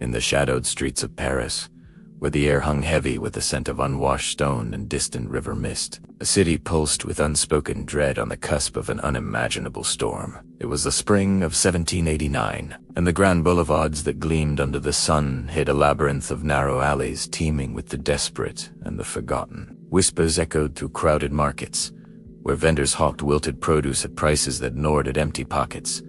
In the shadowed streets of Paris, where the air hung heavy with the scent of unwashed stone and distant river mist, a city pulsed with unspoken dread on the cusp of an unimaginable storm. It was the spring of 1789, and the grand boulevards that gleamed under the sun hid a labyrinth of narrow alleys teeming with the desperate and the forgotten. Whispers echoed through crowded markets, where vendors hawked wilted produce at prices that gnawed at empty pockets,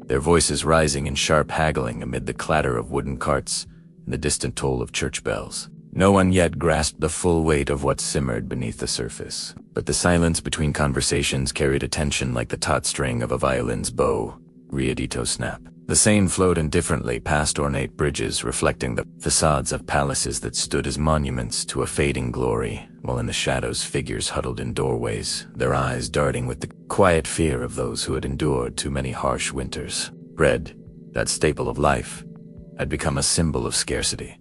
their voices rising in sharp haggling amid the clatter of wooden carts and the distant toll of church bells. No one yet grasped the full weight of what simmered beneath the surface, but the silence between conversations carried a tension like the taut string of a violin's bow. Riadito snap. The Seine flowed indifferently past ornate bridges reflecting the facades of palaces that stood as monuments to a fading glory, while in the shadows figures huddled in doorways, their eyes darting with the quiet fear of those who had endured too many harsh winters. Bread, that staple of life, had become a symbol of scarcity,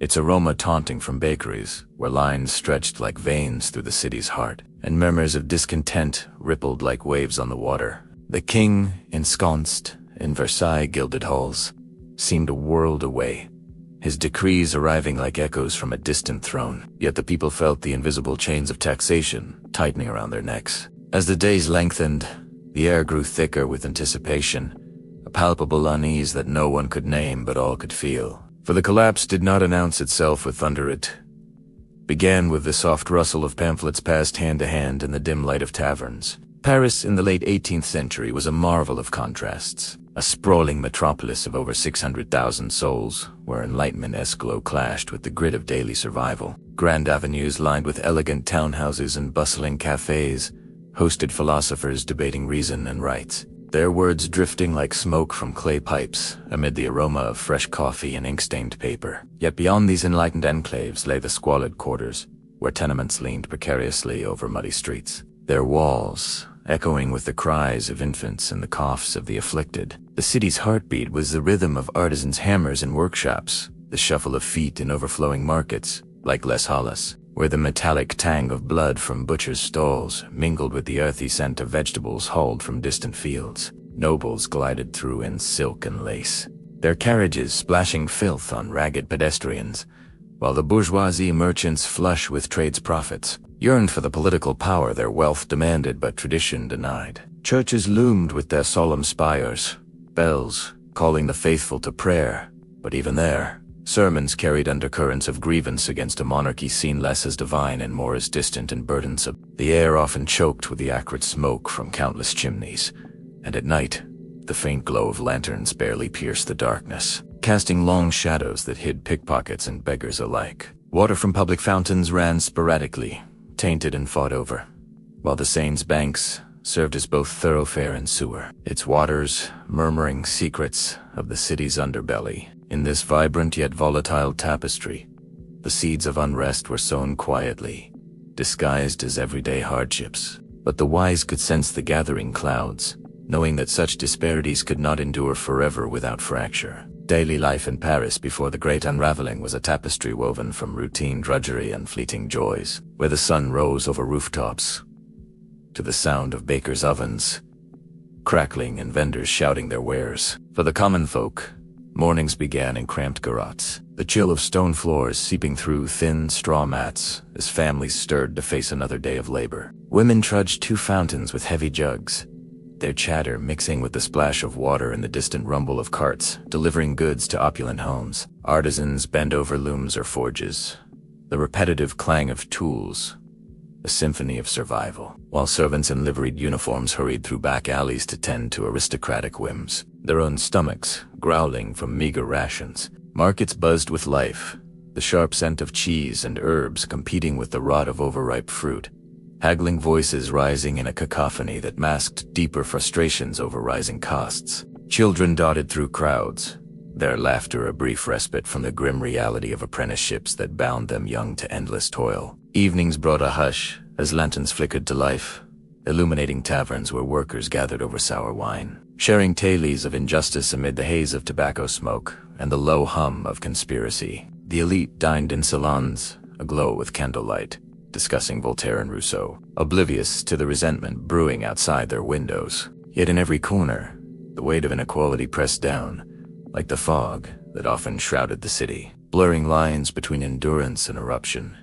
its aroma taunting from bakeries, where lines stretched like veins through the city's heart, and murmurs of discontent rippled like waves on the water. The king, ensconced in Versailles gilded halls, seemed a world away, his decrees arriving like echoes from a distant throne. Yet the people felt the invisible chains of taxation tightening around their necks. As the days lengthened, the air grew thicker with anticipation, a palpable unease that no one could name but all could feel. For the collapse did not announce itself with thunder. It began with the soft rustle of pamphlets passed hand to hand in the dim light of taverns. Paris in the late 18th century was a marvel of contrasts, a sprawling metropolis of over 600,000 souls, where Enlightenment-esque glow clashed with the grit of daily survival. Grand avenues lined with elegant townhouses and bustling cafes hosted philosophers debating reason and right, their words drifting like smoke from clay pipes amid the aroma of fresh coffee and ink-stained paper. Yet beyond these enlightened enclaves lay the squalid quarters, where tenements leaned precariously over muddy streets, their walls echoing with the cries of infants and the coughs of the afflicted. The city's heartbeat was the rhythm of artisans' hammers in workshops, the shuffle of feet in overflowing markets, like Les Halles, where the metallic tang of blood from butchers' stalls mingled with the earthy scent of vegetables hauled from distant fields. Nobles glided through in silk and lace, their carriages splashing filth on ragged pedestrians, while the bourgeoisie merchants, flush with trade's profits, yearned for the political power their wealth demanded but tradition denied. Churches loomed with their solemn spires, bells calling the faithful to prayer, but even there, sermons carried undercurrents of grievance against a monarchy seen less as divine and more as distant and burdensome. The air often choked with the acrid smoke from countless chimneys, and at night, the faint glow of lanterns barely pierced the darkness, casting long shadows that hid pickpockets and beggars alike. Water from public fountains ran sporadically, tainted and fought over, while the Seine's banks served as both thoroughfare and sewer, its waters murmuring secrets of the city's underbelly. In this vibrant yet volatile tapestry, the seeds of unrest were sown quietly, disguised as everyday hardships. But the wise could sense the gathering clouds, knowing that such disparities could not endure forever without fracture. Daily life in Paris before the great unraveling was a tapestry woven from routine drudgery and fleeting joys, where the sun rose over rooftops, to the sound of bakers' ovens crackling and vendors shouting their wares. For the common folk, mornings began in cramped garrets, the chill of stone floors seeping through thin straw mats as families stirred to face another day of labor. Women trudged to fountains with heavy jugs, their chatter mixing with the splash of water and the distant rumble of carts delivering goods to opulent homes. Artisans bent over looms or forges, the repetitive clang of tools, a symphony of survival, while servants in liveried uniforms hurried through back alleys to tend to aristocratic whims, their own stomachs growling from meager rations. Markets buzzed with life, the sharp scent of cheese and herbs competing with the rot of overripe fruit, haggling voices rising in a cacophony that masked deeper frustrations over rising costs. Children dotted through crowds, their laughter a brief respite from the grim reality of apprenticeships that bound them young to endless toil. Evenings brought a hush as lanterns flickered to life, illuminating taverns where workers gathered over sour wine, sharing tales of injustice amid the haze of tobacco smoke and the low hum of conspiracy. The elite dined in salons, aglow with candlelight, discussing Voltaire and Rousseau, oblivious to the resentment brewing outside their windows. Yet in every corner, the weight of inequality pressed down, like the fog that often shrouded the city, blurring lines between endurance and eruption.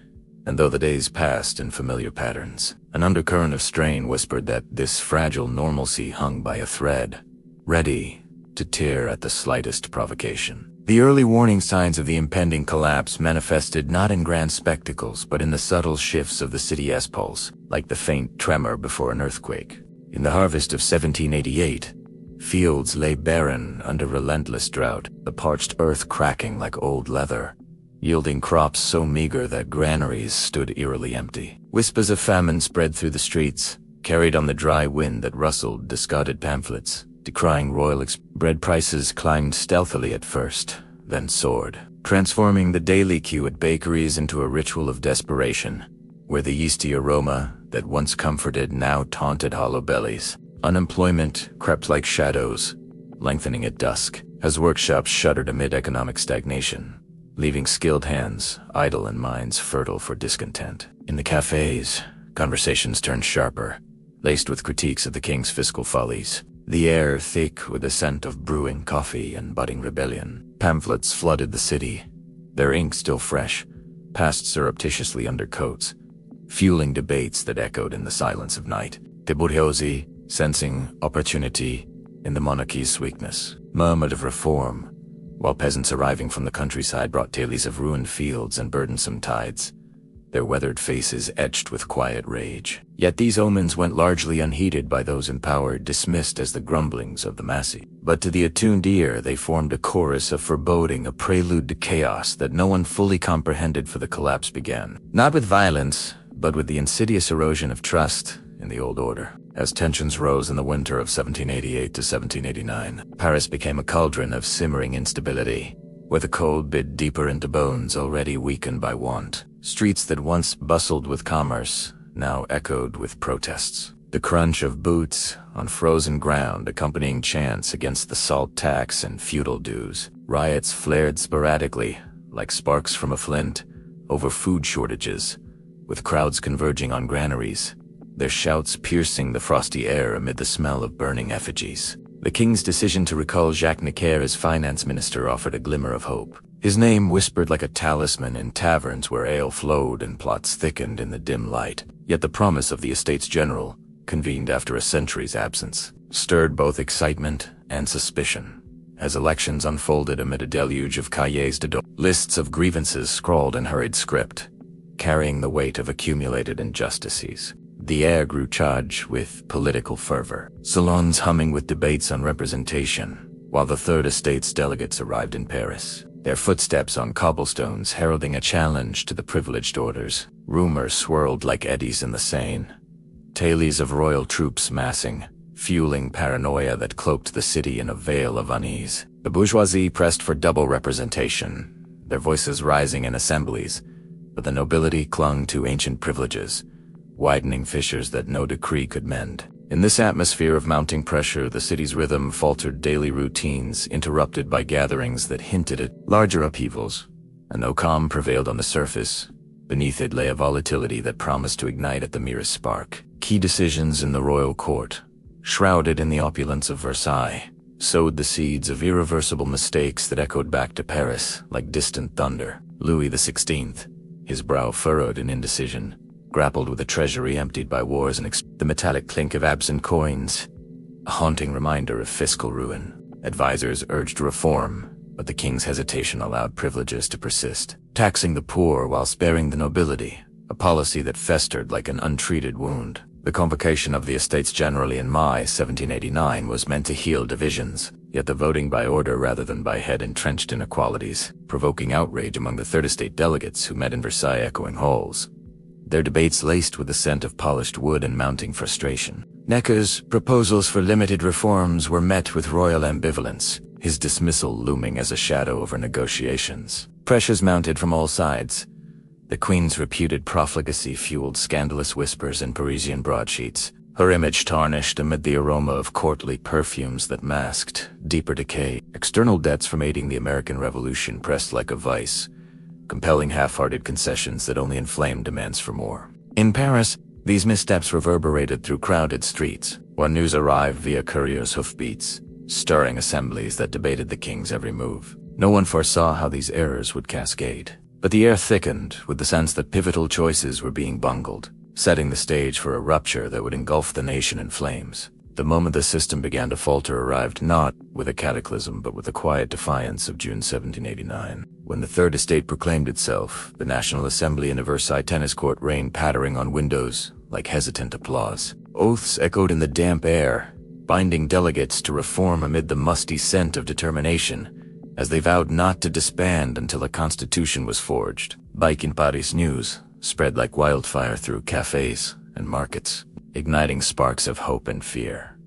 And though the days passed in familiar patterns, an undercurrent of strain whispered that this fragile normalcy hung by a thread, ready to tear at the slightest provocation. The early warning signs of the impending collapse manifested not in grand spectacles, but in the subtle shifts of the city's pulse, like the faint tremor before an earthquake. In the harvest of 1788, fields lay barren under relentless drought, the parched earth cracking like old leather, yielding crops so meager that granaries stood eerily empty. Whispers of famine spread through the streets, carried on the dry wind that rustled discarded pamphlets, decrying royal bread prices climbed stealthily at first, then soared, transforming the daily queue at bakeries into a ritual of desperation, where the yeasty aroma that once comforted now taunted hollow bellies. Unemployment crept like shadows, lengthening at dusk, as workshops shuddered amid economic stagnation, leaving skilled hands idle and minds fertile for discontent. In the cafes, conversations turned sharper, laced with critiques of the king's fiscal follies, the air thick with the scent of brewing coffee and budding rebellion. Pamphlets flooded the city, their ink still fresh, passed surreptitiously under coats, fueling debates that echoed in the silence of night. The bourgeoisie, sensing opportunity in the monarchy's weakness, murmured of reform, while peasants arriving from the countryside brought tales of ruined fields and burdensome tides, their weathered faces etched with quiet rage. Yet these omens went largely unheeded by those in power, dismissed as the grumblings of the masses. But to the attuned ear they formed a chorus of foreboding, a prelude to chaos that no one fully comprehended, for the collapse began, not with violence, but with the insidious erosion of trust in the old order. As tensions rose in the winter of 1788 to 1789, Paris became a cauldron of simmering instability, where the cold bit deeper into bones already weakened by want. Streets that once bustled with commerce now echoed with protests. The crunch of boots on frozen ground accompanying chants against the salt tax and feudal dues. Riots flared sporadically, like sparks from a flint, over food shortages, with crowds converging on granaries, their shouts piercing the frosty air amid the smell of burning effigies. The king's decision to recall Jacques Necker as finance minister offered a glimmer of hope. His name whispered like a talisman in taverns where ale flowed and plots thickened in the dim light. Yet the promise of the Estates General, convened after a century's absence, stirred both excitement and suspicion. As elections unfolded amid a deluge of cahiers de dossiers, lists of grievances scrawled in hurried script, carrying the weight of accumulated injustices. The air grew charged with political fervor, salons humming with debates on representation, while the Third Estate's delegates arrived in Paris, their footsteps on cobblestones heralding a challenge to the privileged orders. Rumors swirled like eddies in the Seine, tales of royal troops massing, fueling paranoia that cloaked the city in a veil of unease. The bourgeoisie pressed for double representation, their voices rising in assemblies, but the nobility clung to ancient privileges, widening fissures that no decree could mend. In this atmosphere of mounting pressure, the city's rhythm faltered, daily routines interrupted by gatherings that hinted at larger upheavals. And though calm prevailed on the surface, beneath it lay a volatility that promised to ignite at the merest spark. Key decisions in the royal court, shrouded in the opulence of Versailles, sowed the seeds of irreversible mistakes that echoed back to Paris like distant thunder. Louis XVI, his brow furrowed in indecision, grappled with a treasury emptied by wars and the metallic clink of absent coins, a haunting reminder of fiscal ruin. Advisors urged reform, but the king's hesitation allowed privileges to persist, taxing the poor while sparing the nobility, a policy that festered like an untreated wound. The convocation of the Estates General in May 1789 was meant to heal divisions, yet the voting by order rather than by head entrenched inequalities, provoking outrage among the Third Estate delegates who met in Versailles echoing halls, their debates laced with the scent of polished wood and mounting frustration. Necker's proposals for limited reforms were met with royal ambivalence, his dismissal looming as a shadow over negotiations. Pressures mounted from all sides. The Queen's reputed profligacy fueled scandalous whispers in Parisian broadsheets, her image tarnished amid the aroma of courtly perfumes that masked deeper decay. External debts from aiding the American Revolution pressed like a vice, compelling half-hearted concessions that only inflamed demands for more. In Paris, these missteps reverberated through crowded streets, while news arrived via couriers' hoofbeats, stirring assemblies that debated the king's every move. No one foresaw how these errors would cascade. But the air thickened with the sense that pivotal choices were being bungled, setting the stage for a rupture that would engulf the nation in flames. The moment the system began to falter arrived not with a cataclysm but with the quiet defiance of June 1789. When the Third Estate proclaimed itself, the National Assembly in a Versailles tennis court rained pattering on windows like hesitant applause. Oaths echoed in the damp air, binding delegates to reform amid the musty scent of determination, as they vowed not to disband until a constitution was forged. Bike in Paris news spread like wildfire through cafes and markets, igniting sparks of hope and fear.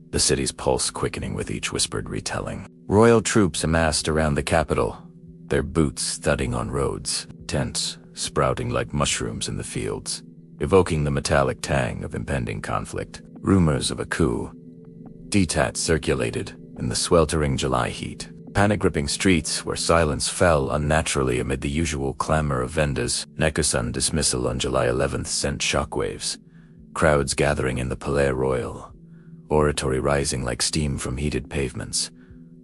The city's pulse quickening with each whispered retelling. Royal troops amassed around the capital, their boots thudding on roads, tents sprouting like mushrooms in the fields, evoking the metallic tang of impending conflict. Rumors of a coup d'etat circulated in the sweltering July heat. Panic-gripping streets where silence fell unnaturally amid the usual clamor of vendors. Neckerson dismissal on July 11th sent shockwaves. Crowds gathering in the Palais Royal, oratory rising like steam from heated pavements,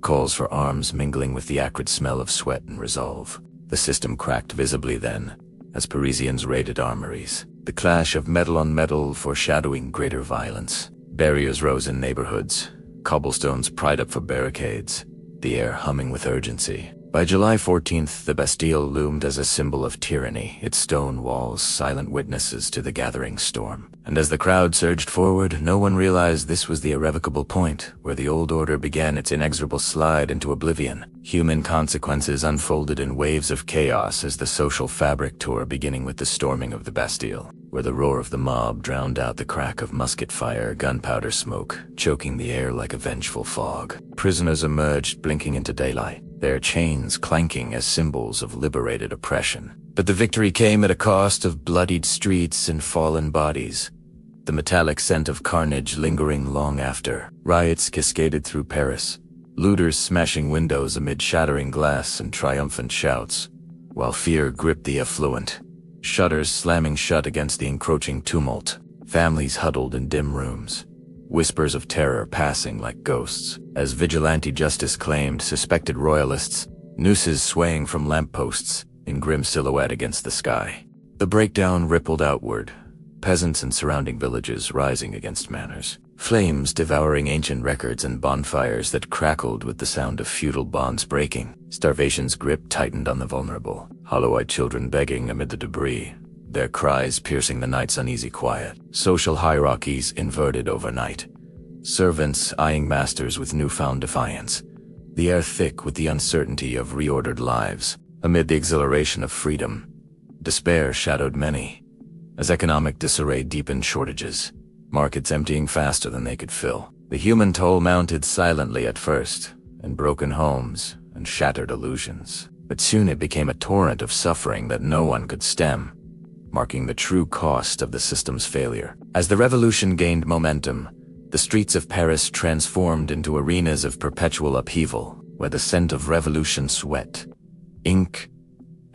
calls for arms mingling with the acrid smell of sweat and resolve. The system cracked visibly then, as Parisians raided armories, the clash of metal on metal foreshadowing greater violence. Barriers rose in neighborhoods, cobblestones pried up for barricades, the air humming with urgency. By July 14th, the Bastille loomed as a symbol of tyranny, its stone walls silent witnesses to the gathering storm. And as the crowd surged forward, no one realized this was the irrevocable point, where the old order began its inexorable slide into oblivion. Human consequences unfolded in waves of chaos as the social fabric tore, beginning with the storming of the Bastille, where the roar of the mob drowned out the crack of musket fire, gunpowder smoke, choking the air like a vengeful fog. Prisoners emerged, blinking into daylight, their chains clanking as symbols of liberated oppression. But the victory came at a cost of bloodied streets and fallen bodies, the metallic scent of carnage lingering long after. Riots cascaded through Paris, looters smashing windows amid shattering glass and triumphant shouts, while fear gripped the affluent, shutters slamming shut against the encroaching tumult. Families huddled in dim rooms, whispers of terror passing like ghosts, as vigilante justice claimed suspected royalists, nooses swaying from lampposts in grim silhouette against the sky. The breakdown rippled outward, peasants and surrounding villages rising against manors, flames devouring ancient records and bonfires that crackled with the sound of feudal bonds breaking. Starvation's grip tightened on the vulnerable, hollow-eyed children begging amid the debris, their cries piercing the night's uneasy quiet. Social hierarchies inverted overnight, servants eyeing masters with newfound defiance, the air thick with the uncertainty of reordered lives. Amid the exhilaration of freedom, despair shadowed many, as economic disarray deepened shortages, markets emptying faster than they could fill. The human toll mounted silently at first, in broken homes and shattered illusions. But soon it became a torrent of suffering that no one could stem, marking the true cost of the system's failure. As the revolution gained momentum, the streets of Paris transformed into arenas of perpetual upheaval, where the scent of revolution sweat, ink,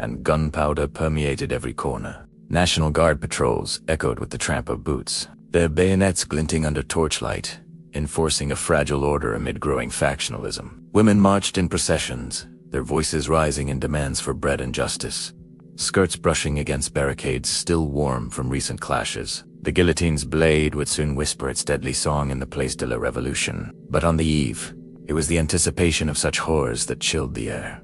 and gunpowder permeated every corner. National Guard patrols echoed with the tramp of boots, their bayonets glinting under torchlight, enforcing a fragile order amid growing factionalism. Women marched in processions, their voices rising in demands for bread and justice, skirts brushing against barricades still warm from recent clashes. The guillotine's blade would soon whisper its deadly song in the Place de la Révolution. But on the eve, it was the anticipation of such horrors that chilled the air.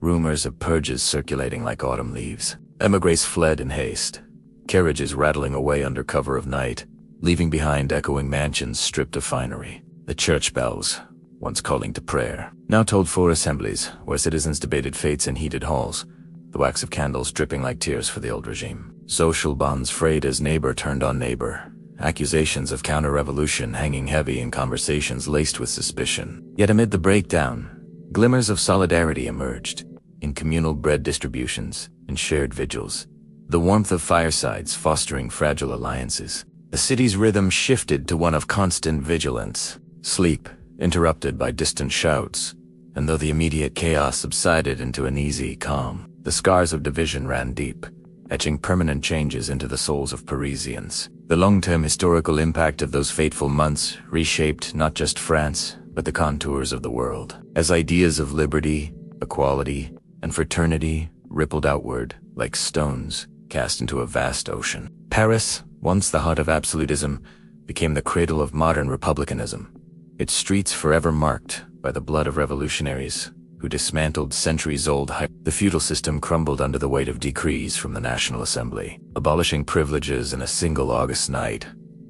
Rumors of purges circulating like autumn leaves. Emigres fled in haste, carriages rattling away under cover of night, leaving behind echoing mansions stripped of finery. The church bells, once calling to prayer, now told for assemblies where citizens debated fates in heated halls, the wax of candles dripping like tears for the old regime. Social bonds frayed as neighbor turned on neighbor, accusations of counter-revolution hanging heavy in conversations laced with suspicion. Yet amid the breakdown, glimmers of solidarity emerged, in communal bread distributions and shared vigils, the warmth of firesides fostering fragile alliances. The city's rhythm shifted to one of constant vigilance, sleep interrupted by distant shouts, and though the immediate chaos subsided into an easy calm, the scars of division ran deep, etching permanent changes into the souls of Parisians. The long-term historical impact of those fateful months reshaped not just France, but the contours of the world, as ideas of liberty, equality, and fraternity rippled outward like stones cast into a vast ocean. Paris, once the heart of absolutism, became the cradle of modern republicanism, its streets forever marked by the blood of revolutionaries who dismantled centuries-old The feudal system crumbled under the weight of decrees from the National Assembly, abolishing privileges in a single August night,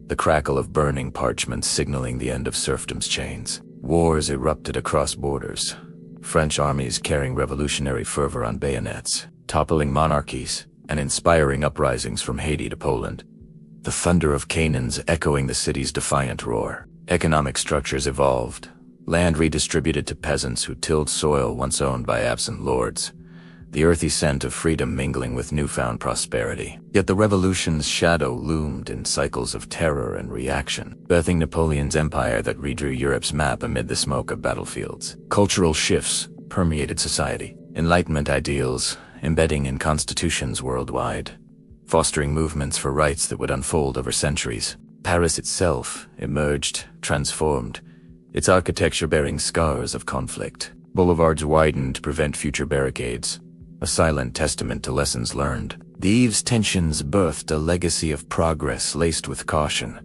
the crackle of burning parchments signaling the end of serfdom's chains. Wars erupted across borders, French armies carrying revolutionary fervor on bayonets, toppling monarchies and inspiring uprisings from Haiti to Poland, the thunder of cannons echoing the city's defiant roar. Economic structures evolved, land redistributed to peasants who tilled soil once owned by absent lords, the earthy scent of freedom mingling with newfound prosperity. Yet the revolution's shadow loomed in cycles of terror and reaction, birthing Napoleon's empire that redrew Europe's map amid the smoke of battlefields. Cultural shifts permeated society, Enlightenment ideals embedding in constitutions worldwide, fostering movements for rights that would unfold over centuries. Paris itself emerged, transformed, its architecture bearing scars of conflict. Boulevards widened to prevent future barricades, a silent testament to lessons learned. The Eve's tensions birthed a legacy of progress laced with caution,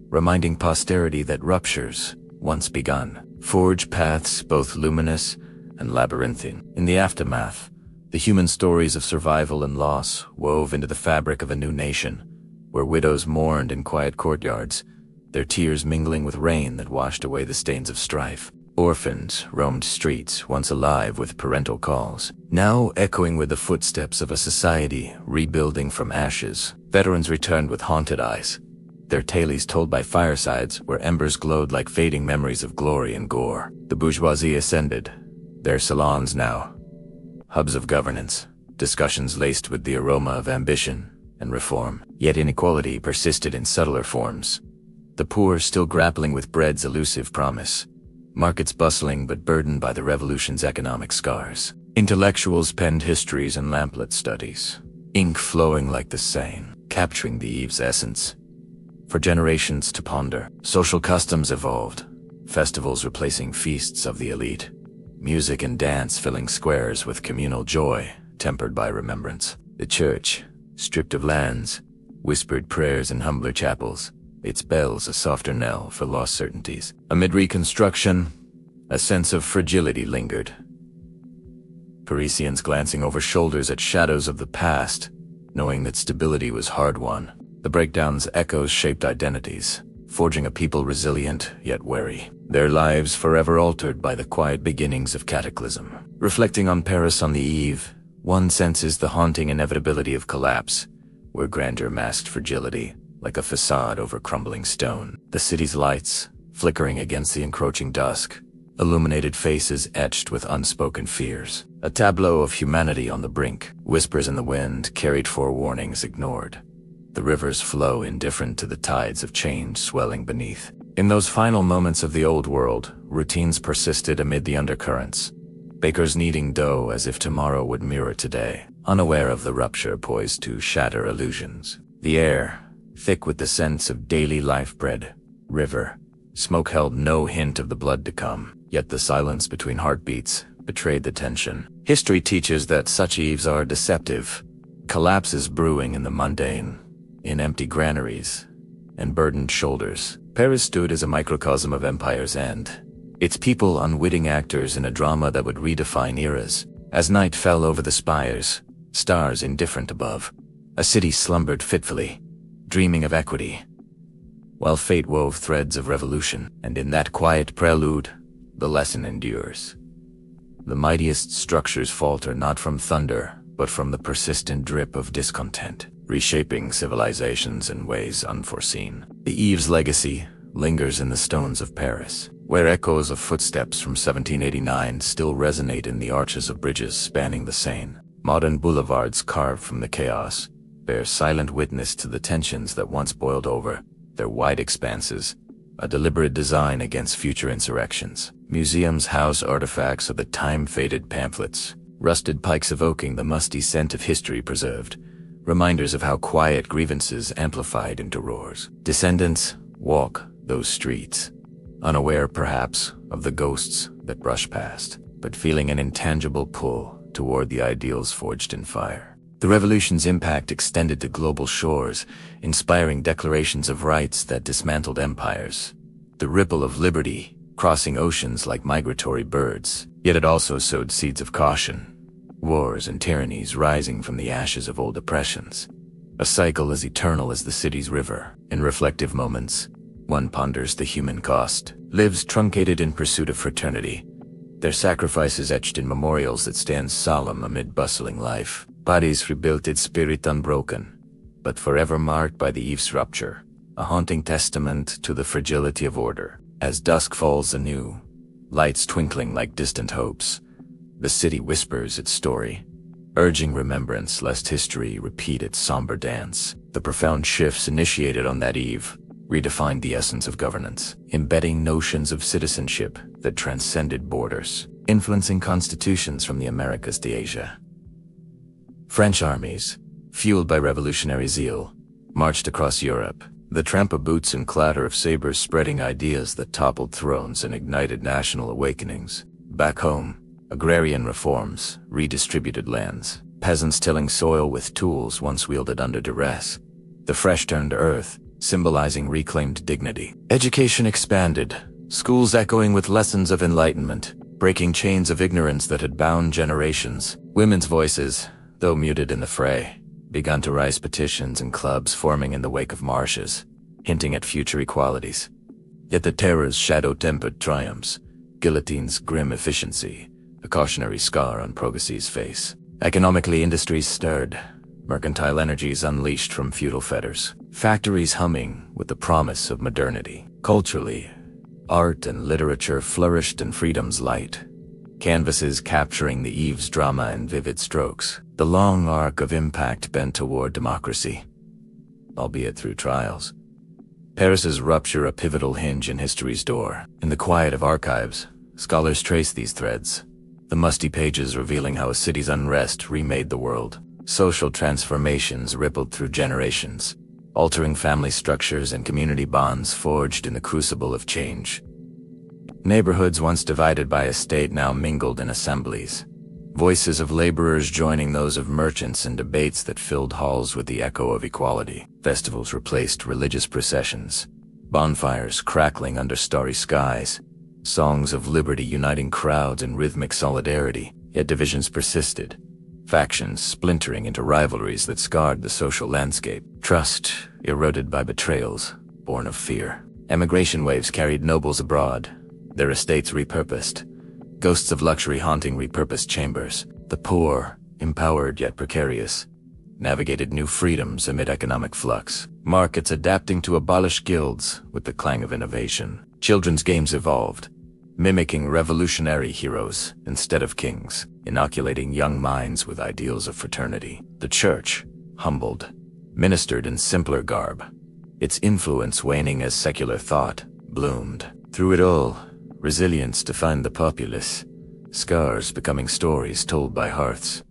reminding posterity that ruptures, once begun, forge paths both luminous and labyrinthine. In the aftermath, the human stories of survival and loss wove into the fabric of a new nation, where widows mourned in quiet courtyards, their tears mingling with rain that washed away the stains of strife. Orphans roamed streets, once alive with parental calls, now echoing with the footsteps of a society rebuilding from ashes. Veterans returned with haunted eyes, their tales told by firesides where embers glowed like fading memories of glory and gore. The bourgeoisie ascended, their salons now hubs of governance, discussions laced with the aroma of ambition and reform. Yet inequality persisted in subtler forms, the poor still grappling with bread's elusive promise, markets bustling but burdened by the revolution's economic scars. Intellectuals penned histories and lamplit studies, ink flowing like the Seine, capturing the Eve's essence for generations to ponder. Social customs evolved, festivals replacing feasts of the elite, music and dance filling squares with communal joy tempered by remembrance. The church, stripped of lands, whispered prayers in humbler chapels, its bells a softer knell for lost certainties. Amid reconstruction, a sense of fragility lingered, Parisians glancing over shoulders at shadows of the past, knowing that stability was hard-won. The breakdown's echoes shaped identities, forging a people resilient yet wary, their lives forever altered by the quiet beginnings of cataclysm. Reflecting on Paris on the Eve, one senses the haunting inevitability of collapse, where grandeur masked fragility, like a facade over crumbling stone. The city's lights, flickering against the encroaching dusk, illuminated faces etched with unspoken fears. A tableau of humanity on the brink, whispers in the wind carried forewarnings ignored. The rivers flow indifferent to the tides of change swelling beneath. In those final moments of the old world, routines persisted amid the undercurrents, bakers kneading dough as if tomorrow would mirror today, unaware of the rupture poised to shatter illusions. The air, thick with the scents of daily life bread, river, smoke held no hint of the blood to come, yet the silence between heartbeats betrayed the tension. History teaches that such eves are deceptive. Collapse is brewing in the mundane, in empty granaries and burdened shoulders. Paris stood as a microcosm of empire's end, its people unwitting actors in a drama that would redefine eras. As night fell over the spires, stars indifferent above, a city slumbered fitfully, dreaming of equity, while fate wove threads of revolution. And in that quiet prelude, the lesson endures. The mightiest structures falter not from thunder, but from the persistent drip of discontent, reshaping civilizations in ways unforeseen. The Eve's legacy lingers in the stones of Paris, where echoes of footsteps from 1789 still resonate in the arches of bridges spanning the Seine. Modern boulevards carved from the chaos bear silent witness to the tensions that once boiled over, their wide expanses, a deliberate design against future insurrections. Museums house artifacts of the time-faded pamphlets, rusted pikes evoking the musty scent of history preserved, reminders of how quiet grievances amplified into roars. Descendants walk those streets, unaware perhaps of the ghosts that brush past, but feeling an intangible pull toward the ideals forged in fire. The revolution's impact extended to global shores, inspiring declarations of rights that dismantled empires. The ripple of liberty crossing oceans like migratory birds, yet it also sowed seeds of caution. Wars and tyrannies rising from the ashes of old oppressions. A cycle as eternal as the city's river. In reflective moments, one ponders the human cost. Lives truncated in pursuit of fraternity. Their sacrifices etched in memorials that stand solemn amid bustling life. Bodies rebuilt its spirit unbroken, but forever marked by the eve's rupture. A haunting testament to the fragility of order. As dusk falls anew, lights twinkling like distant hopes, the city whispers its story, urging remembrance lest history repeat its somber dance. The profound shifts initiated on that eve redefined the essence of governance, embedding notions of citizenship that transcended borders, influencing constitutions from the Americas to Asia. French armies, fueled by revolutionary zeal, marched across Europe, the tramp of boots and clatter of sabers spreading ideas that toppled thrones and ignited national awakenings. Back home, agrarian reforms redistributed lands, peasants tilling soil with tools once wielded under duress. The fresh turned earth, symbolizing reclaimed dignity. Education expanded, schools echoing with lessons of enlightenment, breaking chains of ignorance that had bound generations. Women's voices, though muted in the fray, begun to rise, petitions and clubs forming in the wake of marches, hinting at future equalities. Yet the terror's shadow-tempered triumphs, guillotine's grim efficiency, a cautionary scar on progressy's face. Economically, industries stirred, mercantile energies unleashed from feudal fetters, factories humming with the promise of modernity. Culturally, art and literature flourished in freedom's light, canvases capturing the eve's drama in vivid strokes. The long arc of impact bent toward democracy, albeit through trials. Paris's rupture a pivotal hinge in history's door. In the quiet of archives, scholars trace these threads, the musty pages revealing how a city's unrest remade the world. Social transformations rippled through generations, altering family structures and community bonds forged in the crucible of change. Neighborhoods once divided by estate now mingled in assemblies, voices of laborers joining those of merchants in debates that filled halls with the echo of equality. Festivals replaced religious processions, bonfires crackling under starry skies, songs of liberty uniting crowds in rhythmic solidarity. Yet divisions persisted, factions splintering into rivalries that scarred the social landscape. Trust eroded by betrayals, born of fear. Emigration waves carried nobles abroad, their estates repurposed, ghosts of luxury haunting repurposed chambers. The poor, empowered yet precarious, navigated new freedoms amid economic flux. Markets adapting to abolish guilds with the clang of innovation. Children's games evolved, mimicking revolutionary heroes instead of kings, inoculating young minds with ideals of fraternity. The church, humbled, ministered in simpler garb, its influence waning as secular thought bloomed. Through it all, resilience defined the populace, scars becoming stories told by hearths,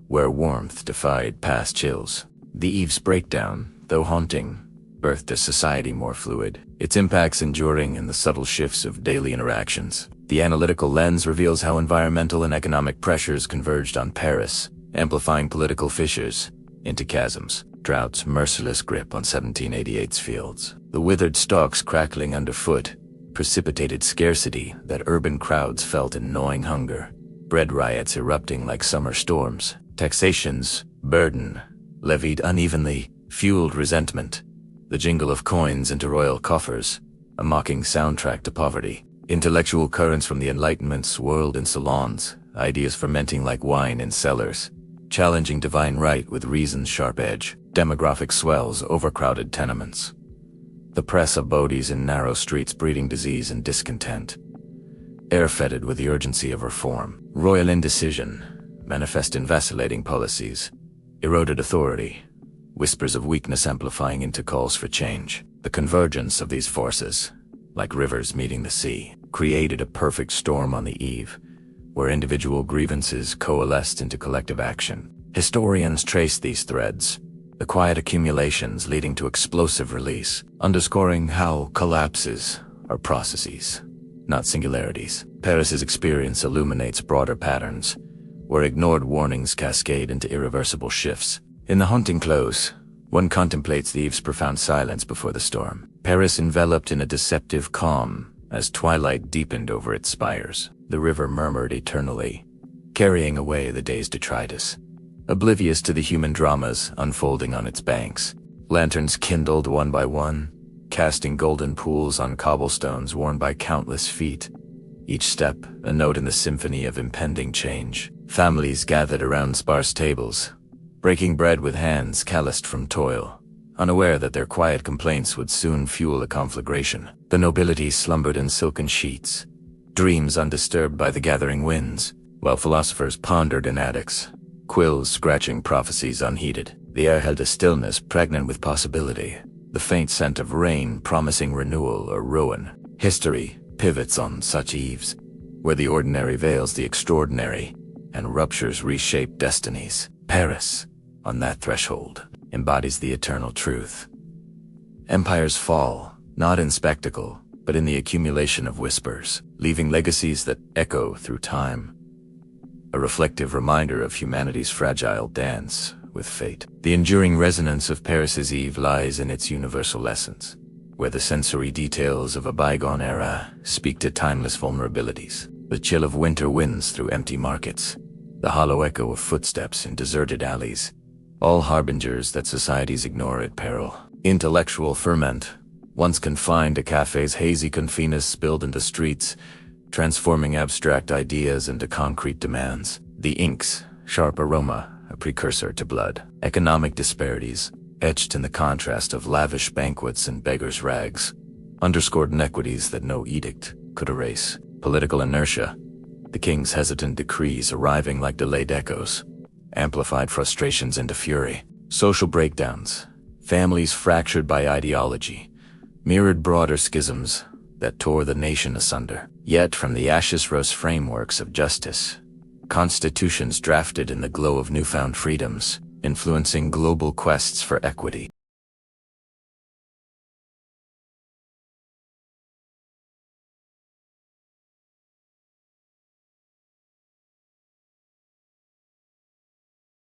where warmth defied past chills. The eve's breakdown, though haunting, birthed a society more fluid, its impacts enduring in the subtle shifts of daily interactions. The analytical lens reveals how environmental and economic pressures converged on Paris, amplifying political fissures into chasms. Drought's merciless grip on 1788's fields, the withered stalks crackling underfoot, precipitated scarcity that urban crowds felt in gnawing hunger. Bread riots erupting like summer storms. Taxation's burden, levied unevenly, fueled resentment. The jingle of coins into royal coffers, a mocking soundtrack to poverty. Intellectual currents from the Enlightenment swirled in salons, ideas fermenting like wine in cellars, challenging divine right with reason's sharp edge. Demographic swells overcrowded tenements. The press of bodies in narrow streets breeding disease and discontent. Air fetid with the urgency of reform. Royal indecision, manifest in vacillating policies. Eroded authority, whispers of weakness amplifying into calls for change. The convergence of these forces, like rivers meeting the sea, created a perfect storm on the eve, where individual grievances coalesced into collective action. Historians trace these threads, the quiet accumulations leading to explosive release, underscoring how collapses, are processes, not singularities. Paris's experience illuminates broader patterns, where ignored warnings cascade into irreversible shifts. In the haunting close, one contemplates the eve's profound silence before the storm. Paris enveloped in a deceptive calm as twilight deepened over its spires. The river murmured eternally, carrying away the day's detritus, oblivious to the human dramas unfolding on its banks. Lanterns kindled one by one, casting golden pools on cobblestones worn by countless feet, each step a note in the symphony of impending change. Families gathered around sparse tables, breaking bread with hands calloused from toil, unaware that their quiet complaints would soon fuel a conflagration. The nobility slumbered in silken sheets, dreams undisturbed by the gathering winds, while philosophers pondered in attics, quills scratching prophecies unheeded. The air held a stillness pregnant with possibility, the faint scent of rain promising renewal or ruin. History pivots on such eves, where the ordinary veils the extraordinary, and ruptures reshape destinies. Paris, on that threshold, embodies the eternal truth. Empires fall, not in spectacle, but in the accumulation of whispers, leaving legacies that echo through time. A reflective reminder of humanity's fragile dance with fate. The enduring resonance of Paris's eve lies in its universal essence, where the sensory details of a bygone era speak to timeless vulnerabilities. The chill of winter winds through empty markets, the hollow echo of footsteps in deserted alleys, all harbingers that societies ignore at peril. Intellectual ferment, once confined to cafes, hazy confinas spilled into streets, transforming abstract ideas into concrete demands. The ink's sharp aroma, a precursor to blood. Economic disparities, etched in the contrast of lavish banquets and beggars' rags, underscored inequities that no edict could erase. Political inertia, the king's hesitant decrees arriving like delayed echoes, amplified frustrations into fury. Social breakdowns, families fractured by ideology, mirrored broader schisms that tore the nation asunder. Yet from the ashes rose frameworks of justice, constitutions drafted in the glow of newfound freedoms, influencing global quests for equity.